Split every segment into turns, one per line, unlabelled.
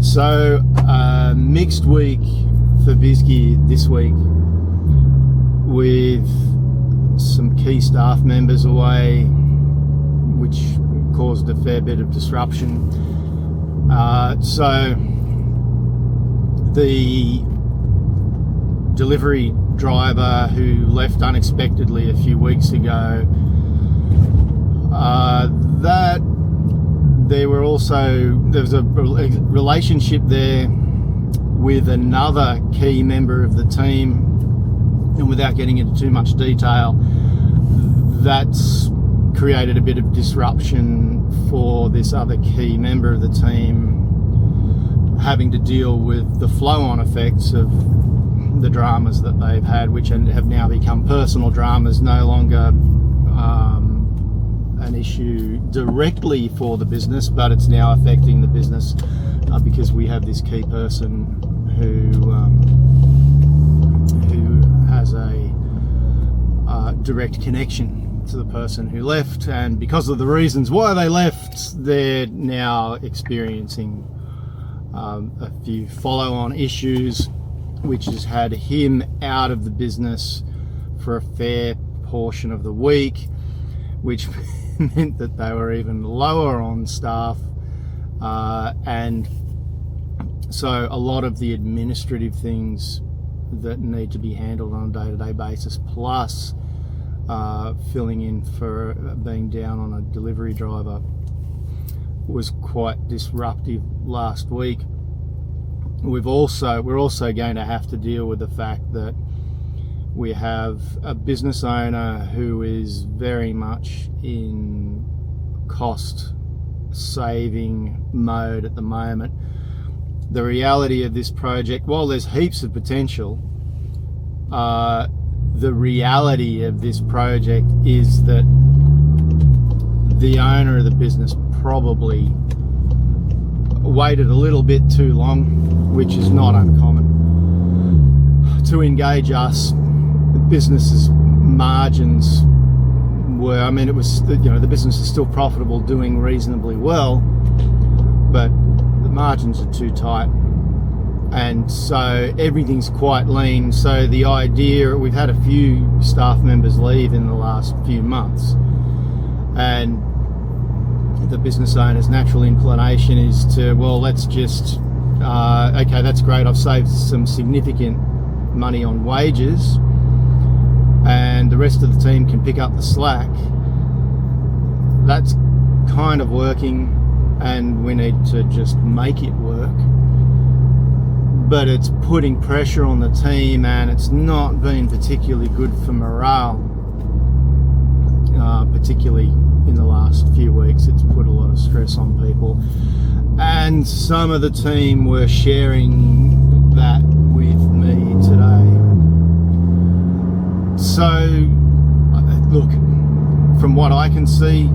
So, mixed week for Bisky this week, with some key staff members away, which caused a fair bit of disruption. So the delivery driver who left unexpectedly a few weeks ago, there was a relationship there with another key member of the team, and without getting into too much detail, that's created a bit of disruption for this other key member of the team, having to deal with the flow-on effects of the dramas that they've had, which have now become personal dramas, no longer an issue directly for the business, but it's now affecting the business because we have this key person who has a direct connection to the person who left, and because of the reasons why they left, they're now experiencing a few follow-on issues, which has had him out of the business for a fair portion of the week, which meant that they were even lower on staff, and so a lot of the administrative things that need to be handled on a day-to-day basis, plus filling in for being down on a delivery driver, was quite disruptive last week. We're also going to have to deal with the fact that we have a business owner who is very much in cost saving mode at the moment. The reality of this project, while there's heaps of potential, the reality of this project is that the owner of the business probably waited a little bit too long, which is not uncommon, to engage us. The business's margins were, it was, the business is still profitable, doing reasonably well, but the margins are too tight, and so everything's quite lean. So the idea, we've had a few staff members leave in the last few months, and the business owner's natural inclination is to, well, let's just okay, that's great, I've saved some significant money on wages and the rest of the team can pick up the slack. That's kind of working, and we need to just make it work, but it's putting pressure on the team, and it's not been particularly good for morale, particularly in the last few weeks. It's put a lot of stress on people, and some of the team were sharing that with me today. So look, from what I can see,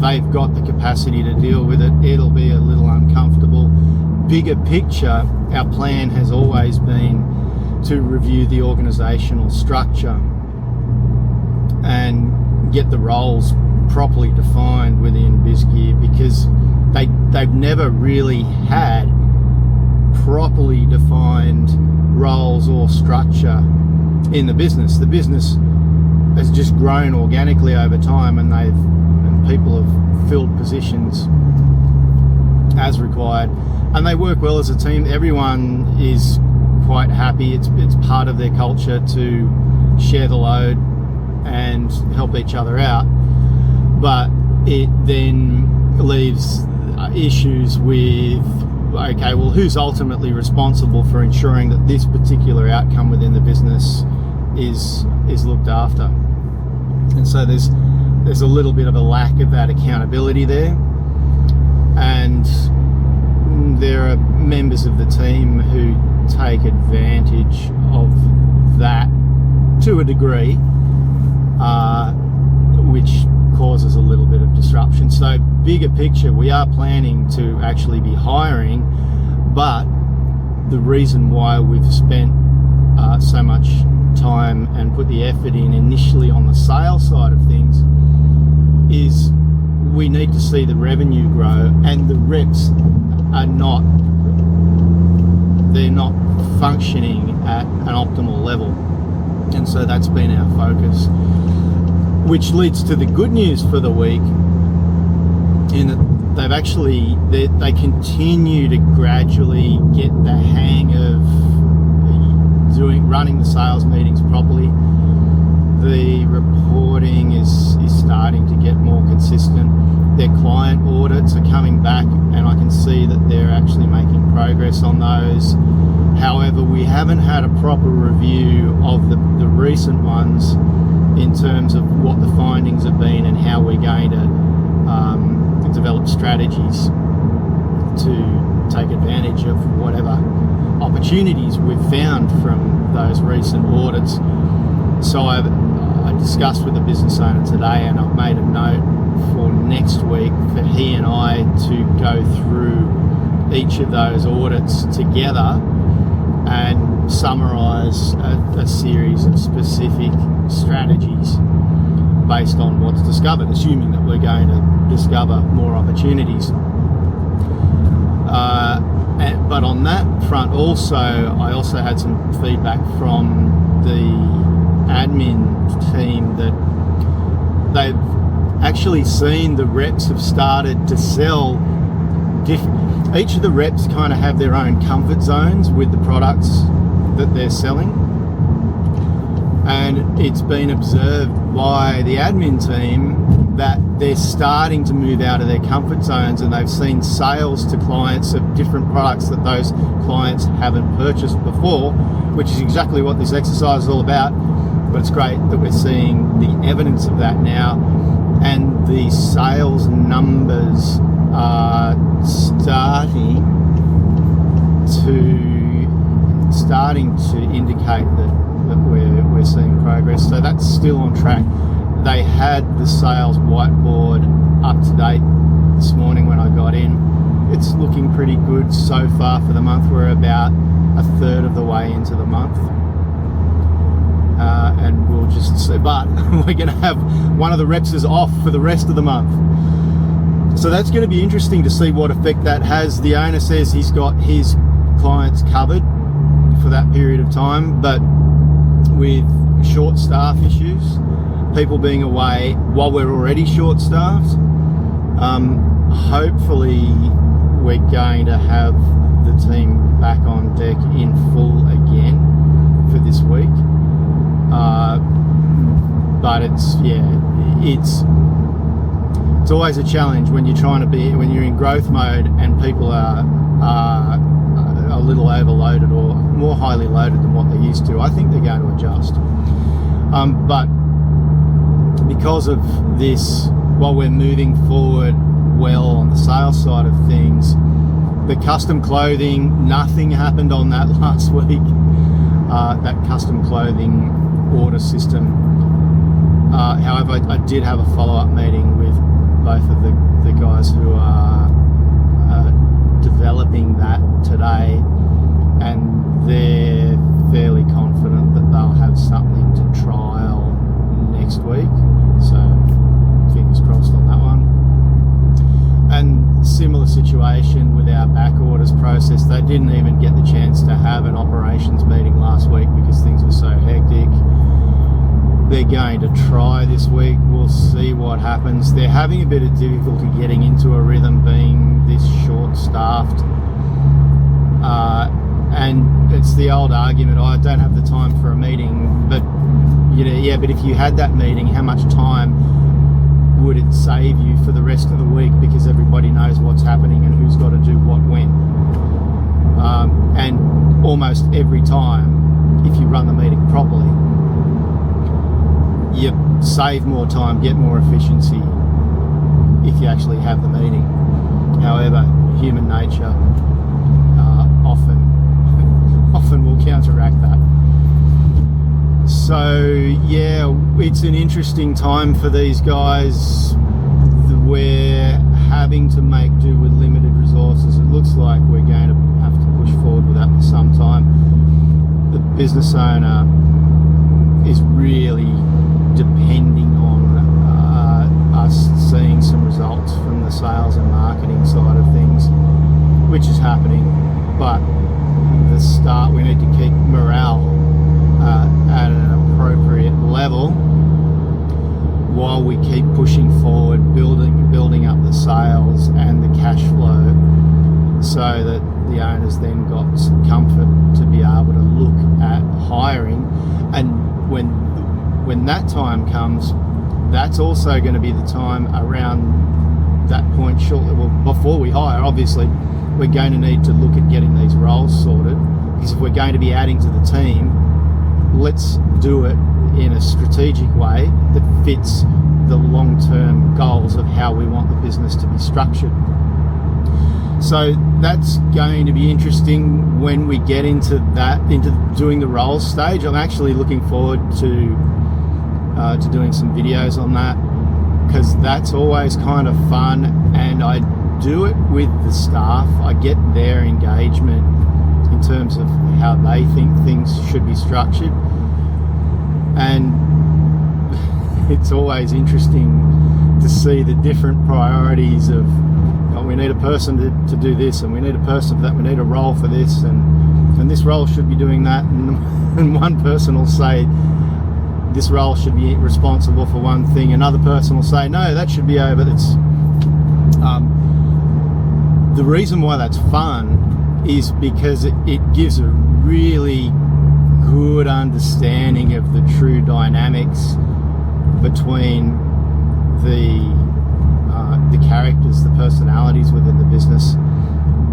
they've got the capacity to deal with it. It'll be a little uncomfortable. Bigger picture, our plan has always been to review the organisational structure and get the roles properly defined within BizGear, because they've never really had properly defined roles or structure in the business. The business has just grown organically over time, and people have filled positions as required, and they work well as a team. Everyone is quite happy. It's part of their culture to share the load and help each other out, but it then leaves issues with, okay, well, who's ultimately responsible for ensuring that this particular outcome within the business is looked after? And so there's a little bit of a lack of that accountability there, and there are members of the team who take advantage of that to a degree, which causes a little bit of disruption. So bigger picture, we are planning to actually be hiring, but the reason why we've spent so much time and put the effort in initially on the sales side of things, is we need to see the revenue grow, and the reps are not functioning at an optimal level. And so that's been our focus, which leads to the good news for the week, in that they continue to gradually get the hang of running the sales meetings properly. The reporting is starting to get more consistent. Their client audits are coming back, and I can see that they're actually making progress on those. However, we haven't had a proper review of the recent ones in terms of what the findings have been and how we're going to develop strategies to take advantage of whatever opportunities we've found from those recent audits. So I discussed with the business owner today, and I've made a note for next week for he and I to go through each of those audits together and summarise a series of specific strategies based on what's discovered, assuming that we're going to discover more opportunities. But on that front also, I also had some feedback from the admin team that they've actually seen the reps have started to sell each of the reps kind of have their own comfort zones with the products that they're selling, and it's been observed by the admin team that they're starting to move out of their comfort zones, and they've seen sales to clients of different products that those clients haven't purchased before, which is exactly what this exercise is all about. But it's great that we're seeing the evidence of that now, and the sales numbers are starting to indicate that we're seeing progress. So that's still on track. They had the sales whiteboard up to date this morning when I got in. It's looking pretty good so far for the month. We're about a third of the way into the month. And we'll just see, but we're going to have one of the reps is off for the rest of the month. So that's going to be interesting to see what effect that has. The owner says he's got his clients covered for that period of time, but with short staff issues, people being away while we're already short staffed, hopefully we're going to have the team back on deck in full again for this week. But it's always a challenge when you're when you're in growth mode and people are a little overloaded or more highly loaded than what they're used to. I think they're going to adjust. But because of this, while we're moving forward well on the sales side of things, the custom clothing, nothing happened on that last week. That custom clothing order system. However, I did have a follow-up meeting with both of the guys who are developing that today, and they're fairly confident that they'll have something to trial next week. So fingers crossed on that one. And similar situation with our back orders process. They didn't even get the chance to have an operations meeting last week because things were so hectic. They're going to try this week. We'll see what happens. They're having a bit of difficulty getting into a rhythm being this short-staffed. And it's the old argument, I don't have the time for a meeting. But, but if you had that meeting, how much time would it save you for the rest of the week, because everybody knows what's happening and who's got to do what when. And almost every time, if you run the meeting properly, you save more time, get more efficiency if you actually have the meeting. However, human nature often will counteract that. So yeah, it's an interesting time for these guys. We're having to make do with limited resources. It looks like we're going to have to push forward with that for some time. The business owner is really depending on us seeing some results from the sales and marketing side of things, which is happening. But the start, we need to keep morale at an appropriate level while we keep pushing forward, building up the sales and the cash flow, so that the owners then got some comfort to be able to look at hiring. And when that time comes, that's also going to be the time around that point shortly, well, before we hire, obviously, we're going to need to look at getting these roles sorted, because if we're going to be adding to the team, let's do it in a strategic way that fits the long-term goals of how we want the business to be structured. So that's going to be interesting when we get into doing the roles stage. I'm actually looking forward to doing some videos on that, because that's always kind of fun, and I do it with the staff. I get their engagement in terms of how they think things should be structured, and it's always interesting to see the different priorities of, we need a person to do this, and we need a person for that, we need a role for this, and this role should be doing that, and one person will say this role should be responsible for one thing, another person will say no, that should be over. That's the reason why that's fun is because it gives a really good understanding of the true dynamics between the characters, the personalities within the business,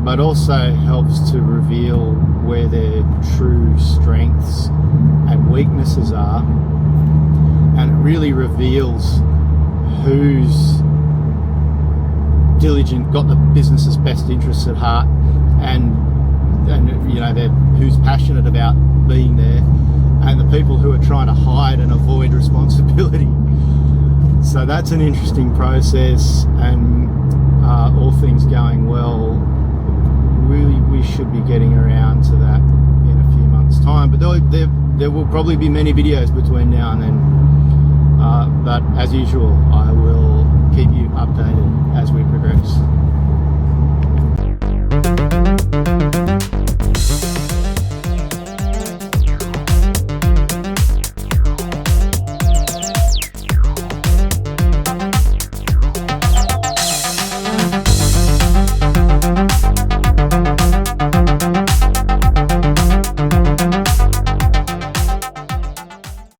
but also helps to reveal where their true strengths and weaknesses are, and it really reveals who's diligent, got the business's best interests at heart, and who's passionate about being there, and the people who are trying to hide and avoid responsibility. So that's an interesting process, and all things going well, really we should be getting around to that in a few months' time. But there will probably be many videos between now and then. But as usual, I will keep you updated as we progress.